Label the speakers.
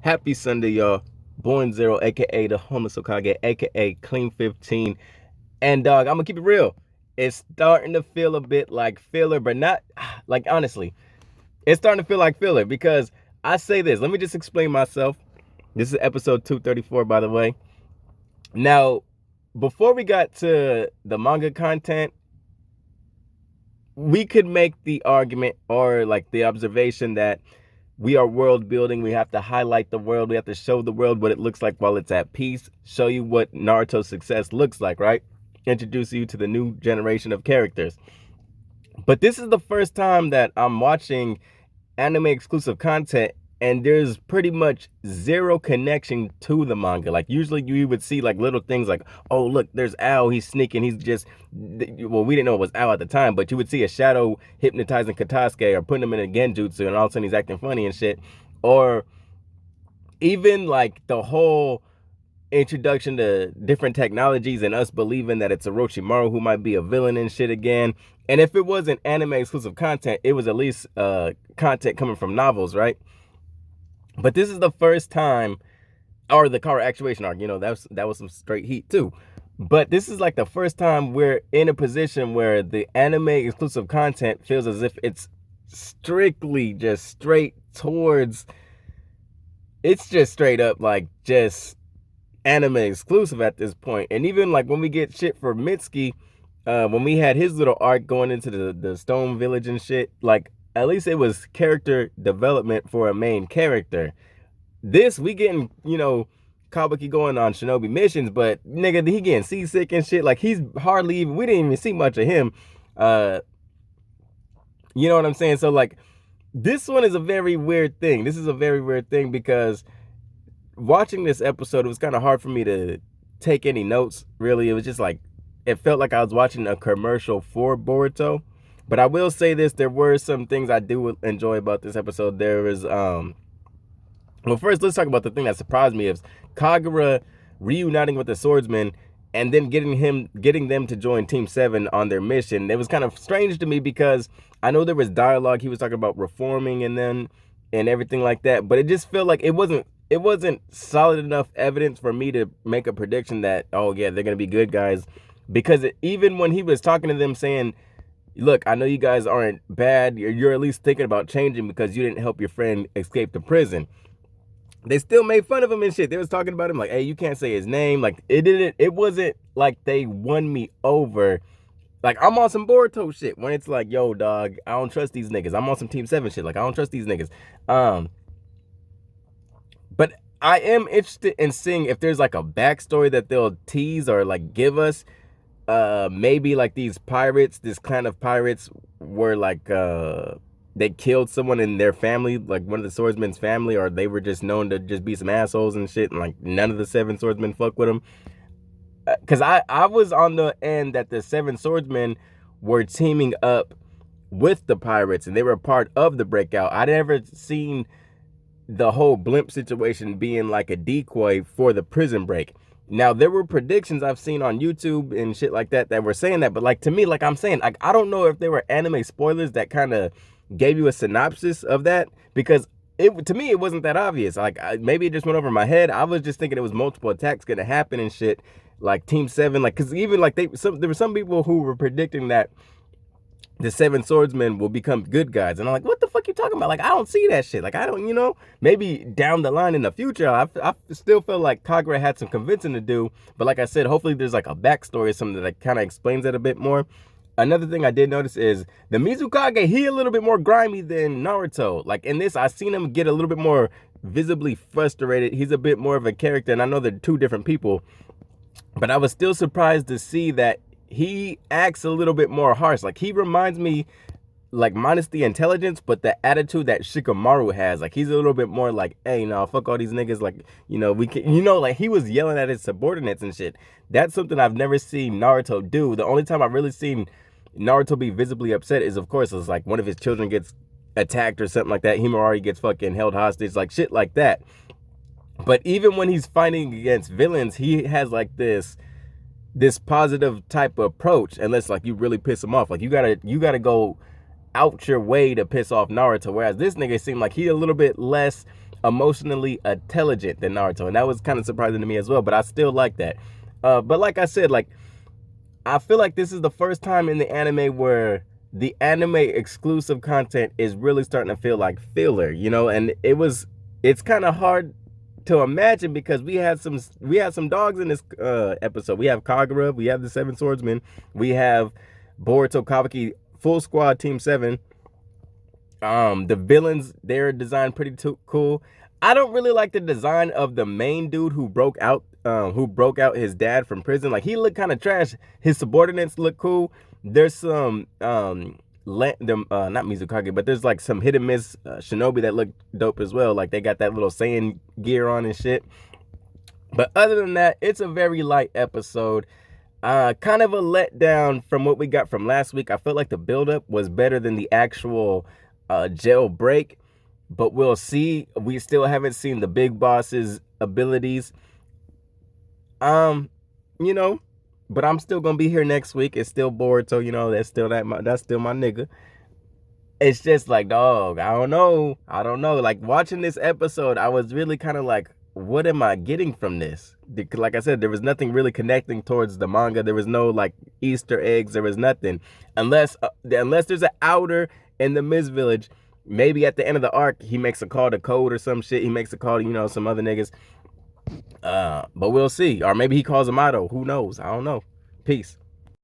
Speaker 1: Happy Sunday, y'all. Born Zero, aka the Homeless Okage, aka Clean 15. And dog, I'm gonna keep it real. It's starting to feel a bit like filler, but not like honestly. It's starting to feel like filler because I say this. Let me just explain myself. This is episode 234, by the way. Now, before we got to the manga content, we could make the argument or like the observation that we are world building. We have to highlight the world. We have to show the world what it looks like while it's at peace. Show you what Naruto's success looks like, right? Introduce you to the new generation of characters. But this is the first time that I'm watching anime exclusive content and there's pretty much zero connection to the manga. Like usually you would see like little things like, oh look, there's Al, he's sneaking, he's just, well, we didn't know it was Al at the time, but you would see a shadow hypnotizing Katasuke or putting him in a genjutsu and all of a sudden he's acting funny and shit. Or even like the whole introduction to different technologies and us believing that it's Orochimaru who might be a villain and shit again. And if it wasn't anime exclusive content, it was at least content coming from novels, right? But this is the first time, or the car actuation arc, that was some straight heat too. But this is like the first time we're in a position where the anime exclusive content feels as if it's strictly just straight towards, it's just straight up like just anime exclusive at this point. And even like when we get shit for Mitsuki, when we had his little arc going into the Stone Village and shit, like at least it was character development for a main character. This we getting, Kabuki going on shinobi missions, but nigga, he getting seasick and shit. Like he's hardly even, we didn't even see much of him. You know what I'm saying? So like this one is a very weird thing. This is a very weird thing because watching this episode, it was kind of hard for me to take any notes, really. It was just like, it felt like I was watching a commercial for Boruto. But I will say this, there were some things I do enjoy about this episode. There is, well, first, let's talk about the thing that surprised me is Kagura reuniting with the swordsman and then getting them to join Team 7 on their mission. It was kind of strange to me because I know there was dialogue. He was talking about reforming and everything like that. But it just felt like it wasn't solid enough evidence for me to make a prediction that, oh yeah, they're going to be good guys. Because even when he was talking to them saying, look, I know you guys aren't bad. You're at least thinking about changing because you didn't help your friend escape the prison. They still made fun of him and shit. They was talking about him like, hey, you can't say his name. Like it wasn't like they won me over. Like I'm on some Boruto shit when it's like, yo, dog, I don't trust these niggas. I'm on some Team 7 shit. Like I don't trust these niggas. But I am interested in seeing if there's like a backstory that they'll tease or like give us. Maybe like these pirates, this clan of pirates were like they killed someone in their family, like one of the swordsmen's family, or they were just known to just be some assholes and shit, and like none of the 7 swordsmen fuck with them. Because I was on the end that the 7 swordsmen were teaming up with the pirates and they were part of the breakout. I'd never seen the whole blimp situation being like a decoy for the prison break. Now there were predictions I've seen on YouTube and shit like that were saying that, but like to me, like I'm saying, like I don't know if they were anime spoilers that kind of gave you a synopsis of that, because to me it wasn't that obvious. Like maybe it just went over my head. I was just thinking it was multiple attacks gonna happen and shit, like Team 7, like because even like there were some people who were predicting that the 7 swordsmen will become good guys. And I'm like, what the fuck you talking about? Like, I don't see that shit. Like, I don't, maybe down the line in the future, I still feel like Kagura had some convincing to do. But like I said, hopefully there's like a backstory or something that kind of explains that a bit more. Another thing I did notice is the Mizukage, he a little bit more grimy than Naruto. Like in this, I seen him get a little bit more visibly frustrated. He's a bit more of a character, and I know they're 2 different people. But I was still surprised to see that he acts a little bit more harsh. Like he reminds me, like minus the intelligence, but the attitude that Shikamaru has. Like he's a little bit more like, hey, no, fuck all these niggas. Like, we can, like he was yelling at his subordinates and shit. That's something I've never seen Naruto do. The only time I've really seen Naruto be visibly upset is, of course, it's like one of his children gets attacked or something like that. Himawari gets fucking held hostage, like shit like that. But even when he's fighting against villains, he has like this positive type of approach, unless like you really piss him off. Like you gotta go out your way to piss off Naruto. Whereas this nigga seemed like he a little bit less emotionally intelligent than Naruto, and that was kind of surprising to me as well. But I still like that. But like I said, like I feel like this is the first time in the anime where the anime exclusive content is really starting to feel like filler, you know, and it's kind of hard to imagine because we had some dogs in this episode. We have Kagura, we have the Seven Swordsmen, we have Boruto Kawaki, full squad team 7. The villains, they're designed pretty cool. I don't really like the design of the main dude who broke out his dad from prison. Like he looked kind of trash. His subordinates look cool. There's some not Mizukage, but there's like some hit and miss shinobi that look dope as well. Like they got that little Saiyan gear on and shit. But other than that, it's a very light episode. Kind of a letdown from what we got from last week. I felt like the buildup was better than the actual jailbreak, but we'll see. We still haven't seen the big boss's abilities. You know, but I'm still gonna be here next week. It's still Boruto, you know, that's still my nigga. It's just like, dog, I don't know. Like watching this episode, I was really kind of like, what am I getting from this? Like I said, there was nothing really connecting towards the manga. There was no like Easter eggs. There was nothing, unless there's an outer in the Miz Village. Maybe at the end of the arc, he makes a call to Code or some shit. He makes a call to, you know, some other niggas. But we'll see. Or maybe he calls Amato. Who knows? I don't know. Peace.